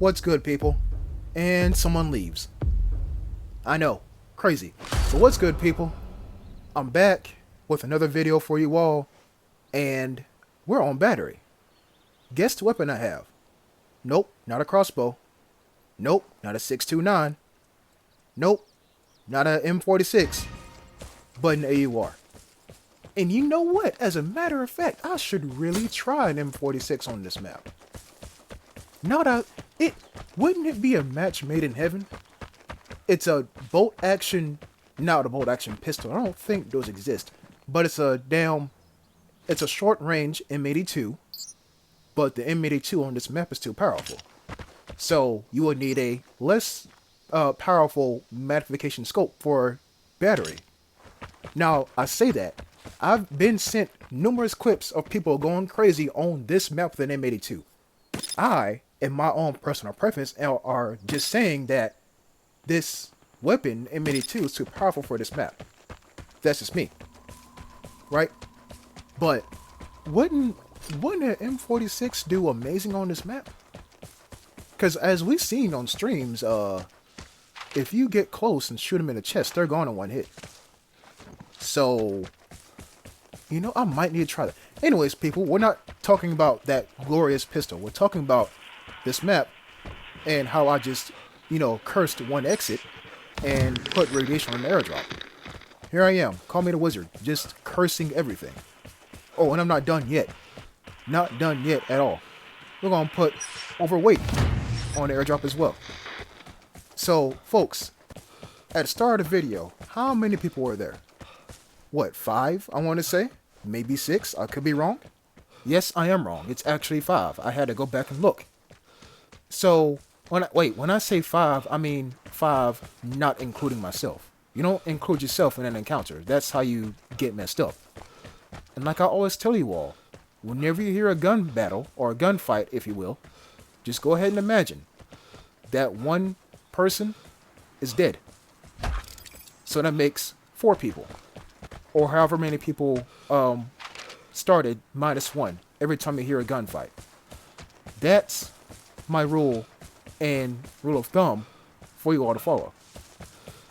What's good, people? And someone leaves. I know, crazy. But what's good, people? I'm back with another video for you all, and we're on battery. Guess the weapon I have? Nope, not a crossbow. Nope, not a 6.29. Nope, not a M46, but an AUR. And you know what? As a matter of fact, I should really try an M46 on this map. Wouldn't it be a match made in heaven? It's a bolt action, not a bolt action pistol. I don't think those exist, but it's a short range M82, but the M82 on this map is too powerful. So you would need a less powerful magnification scope for battery. Now, I say that. I've been sent numerous clips of people going crazy on this map with an M82. I, in my own personal preference, are just saying that this weapon, M82, is too powerful for this map. That's just me. Right? But wouldn't an M46 do amazing on this map? Because as we've seen on streams, if you get close and shoot them in the chest, they're gone in one hit. So, I might need to try that. Anyways, people, we're not talking about that glorious pistol. We're talking about this map and how I just, cursed one exit and put radiation on the airdrop. Here I am. Call me the wizard. Just cursing everything. Oh, and I'm not done yet. Not done yet at all. We're going to put overweight on the airdrop as well. So, folks, at the start of the video, how many people were there? What, 5, I want to say? Maybe 6, I could be wrong. Yes, I am wrong. It's actually 5. I had to go back and look. So, when I say 5, I mean 5 not including myself. You don't include yourself in an encounter. That's how you get messed up. And like I always tell you all, whenever you hear a gun battle, or a gunfight, if you will, just go ahead and imagine that one person is dead. So that makes 4 people. Or however many people started -1 every time you hear a gunfight. That's my rule and rule of thumb for you all to follow.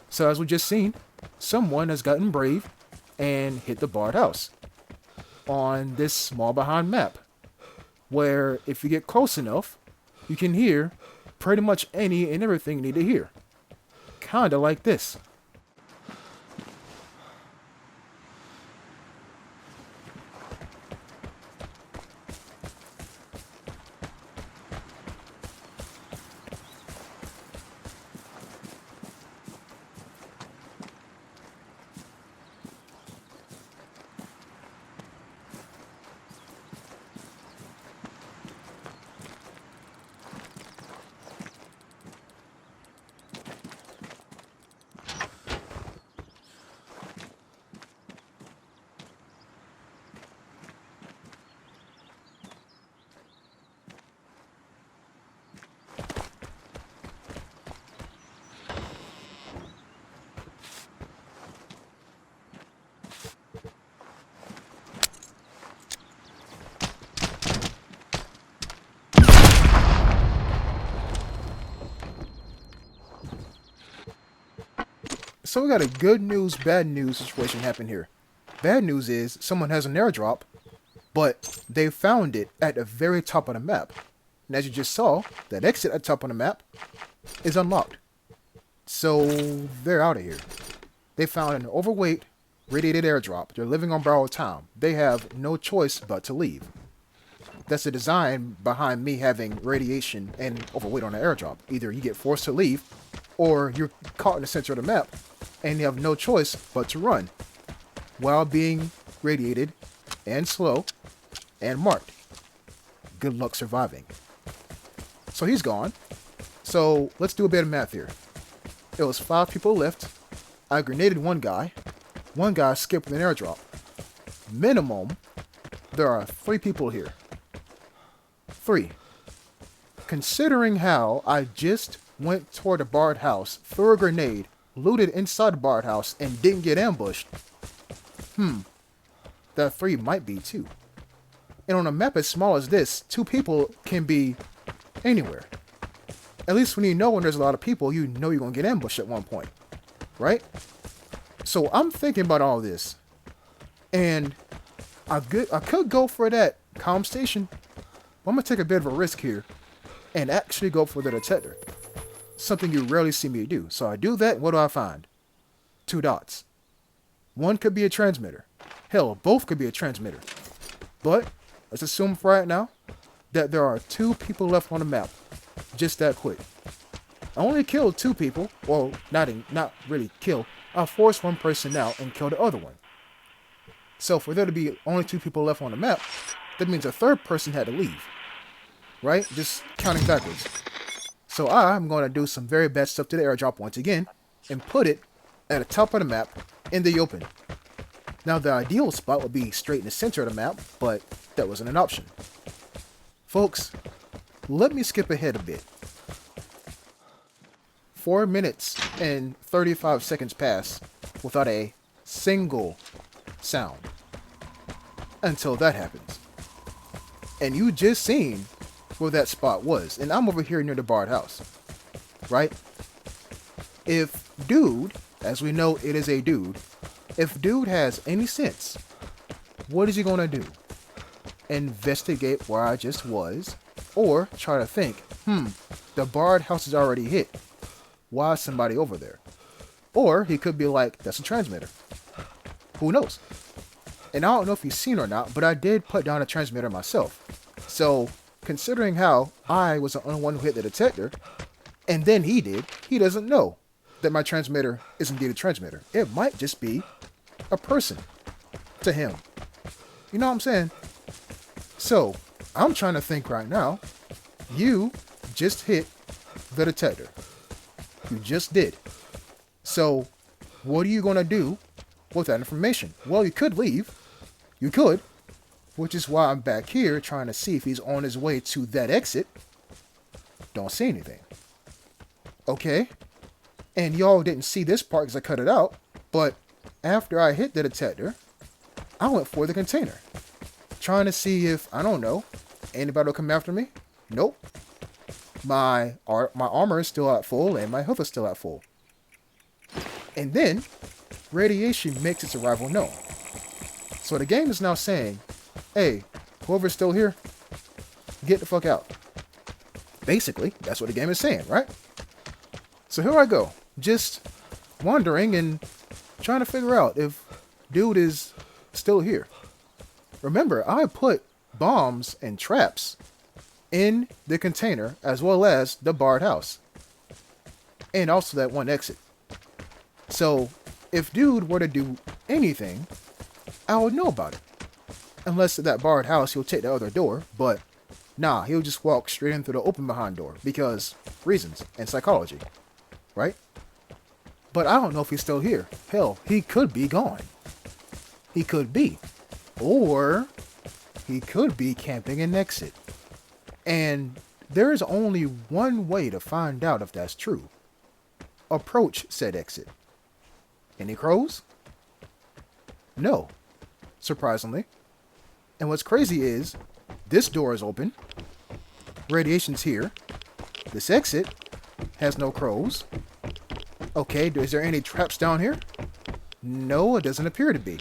So as we just seen, someone has gotten brave and hit the barred house on this small behind map, where if you get close enough, you can hear pretty much any and everything you need to hear. Kinda like this. So we got a good news, bad news situation happen here. Bad news is someone has an airdrop, but they found it at the very top of the map. And as you just saw, that exit at the top of the map is unlocked. So they're out of here. They found an overweight, radiated airdrop. They're living on borrowed time. They have no choice but to leave. That's the design behind me having radiation and overweight on the airdrop. Either you get forced to leave, or you're caught in the center of the map, and you have no choice but to run, while being radiated, and slow, and marked. Good luck surviving. So he's gone. So let's do a bit of math here. It was 5 people left. I grenaded one guy. One guy skipped with an airdrop. Minimum, there are 3 people here. 3. Considering how I just went toward a barred house, threw a grenade, looted inside the barred house, and didn't get ambushed, that 3 might be 2. And on a map as small as this, 2 people can be anywhere. At least when there's a lot of people, you know you're gonna get ambushed at one point, right? So I'm thinking about all this, and I could go for that calm station, but I'm gonna take a bit of a risk here and actually go for the detector. Something you rarely see me do. So I do that, what do I find? Two dots. One could be a transmitter. Hell, both could be a transmitter. But let's assume for right now that there are two people left on the map. Just that quick. I only killed two people, well, not really kill. I forced one person out and killed the other one. So for there to be only two people left on the map, that means a third person had to leave. Right? Just counting backwards. So I'm going to do some very bad stuff to the airdrop once again, and put it at the top of the map in the open. Now the ideal spot would be straight in the center of the map, but that wasn't an option. Folks, let me skip ahead a bit. 4 minutes and 35 seconds pass without a single sound. Until that happens. And you just seen where that spot was. And I'm over here near the barred house. Right? If dude, as we know it is a dude, if dude has any sense, what is he gonna do? Investigate where I just was? Or try to think, the barred house is already hit. Why is somebody over there? Or he could be like, that's a transmitter. Who knows? And I don't know if you've seen or not, but I did put down a transmitter myself. So, considering how I was the only one who hit the detector, and then he did, he doesn't know that my transmitter is indeed a transmitter. It might just be a person to him. You know what I'm saying? So, I'm trying to think right now. You just hit the detector. You just did. So, what are you going to do with that information? Well, you could leave. You could. Which is why I'm back here trying to see if he's on his way to that exit. Don't see anything. Okay. And y'all didn't see this part because I cut it out. But after I hit the detector, I went for the container. Trying to see if, I don't know, anybody will come after me. Nope. My armor is still at full and my health is still at full. And then, radiation makes its arrival known. So the game is now saying, hey, whoever's still here, get the fuck out. Basically, that's what the game is saying, right? So here I go, just wandering and trying to figure out if dude is still here. Remember, I put bombs and traps in the container as well as the barred house. And also that one exit. So, if dude were to do anything, I would know about it. Unless at that barred house he'll take the other door, but nah, he'll just walk straight in through the open behind door because reasons and psychology, right? But I don't know if he's still here. Hell, he could be gone. He could be. Or he could be camping an exit. And there is only one way to find out if that's true. Approach said exit. Any crows? No. Surprisingly. And what's crazy is, this door is open. Radiation's here. This exit has no crows. Okay, is there any traps down here? No, it doesn't appear to be.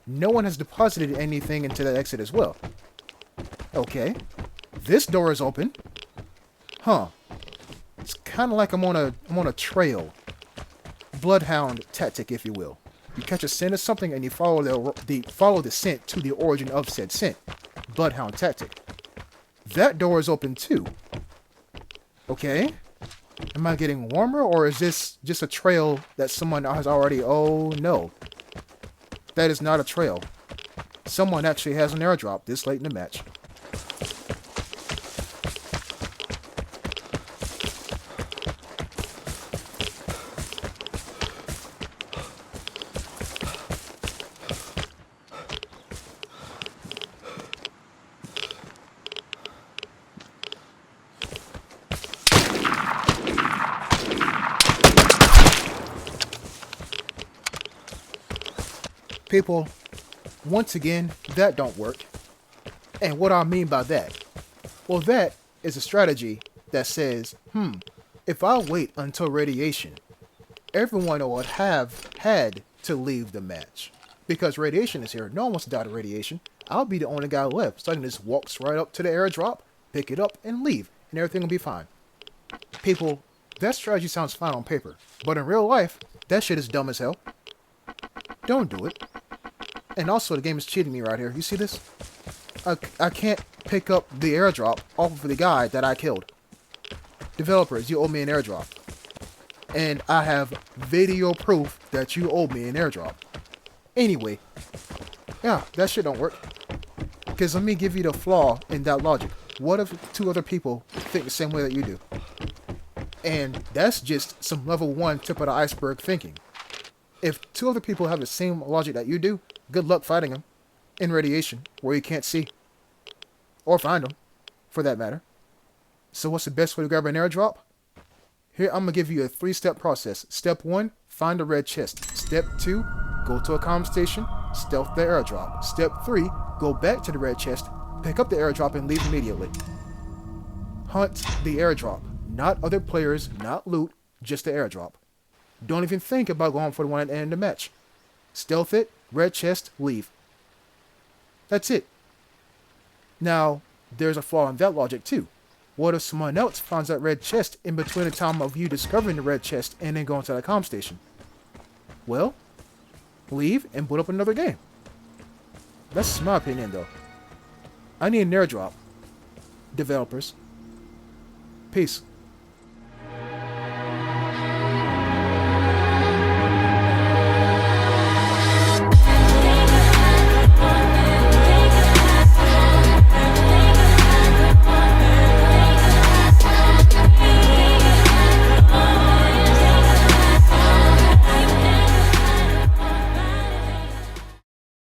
No one has deposited anything into that exit as well. Okay. This door is open. Huh. It's kind of like I'm on a trail. Bloodhound tactic, if you will. You catch a scent of something and you follow the scent to the origin of said scent. Bloodhound tactic. That door is open too. Okay. Am I getting warmer or is this just a trail that someone has already... Oh no. That is not a trail. Someone actually has an airdrop this late in the match. People, once again, that don't work. And what I mean by that? Well, that is a strategy that says, If I wait until radiation, everyone would have had to leave the match. Because radiation is here. No one wants to die to radiation. I'll be the only guy left. So I can just walk right up to the airdrop, pick it up, and leave. And everything will be fine. People, that strategy sounds fine on paper. But in real life, that shit is dumb as hell. Don't do it. And also, the game is cheating me right here. You see this? I can't pick up the airdrop off of the guy that I killed. Developers, you owe me an airdrop. And I have video proof that you owe me an airdrop. Anyway, yeah, that shit don't work. Because let me give you the flaw in that logic. What if two other people think the same way that you do? And that's just some level 1 tip of the iceberg thinking. If two other people have the same logic that you do, good luck fighting them in radiation where you can't see. Or find them, for that matter. So what's the best way to grab an airdrop? Here I'm going to give you a 3-step process. Step 1, find a red chest. Step 2, go to a comm station, stealth the airdrop. Step 3, go back to the red chest, pick up the airdrop and leave immediately. Hunt the airdrop. Not other players, not loot, just the airdrop. Don't even think about going for the one at the end of the match. Stealth it, red chest, leave. That's it. Now, there's a flaw in that logic too. What if someone else finds that red chest in between the time of you discovering the red chest and then going to the comm station? Well, leave and boot up another game. That's my opinion though. I need an airdrop. Developers. Peace.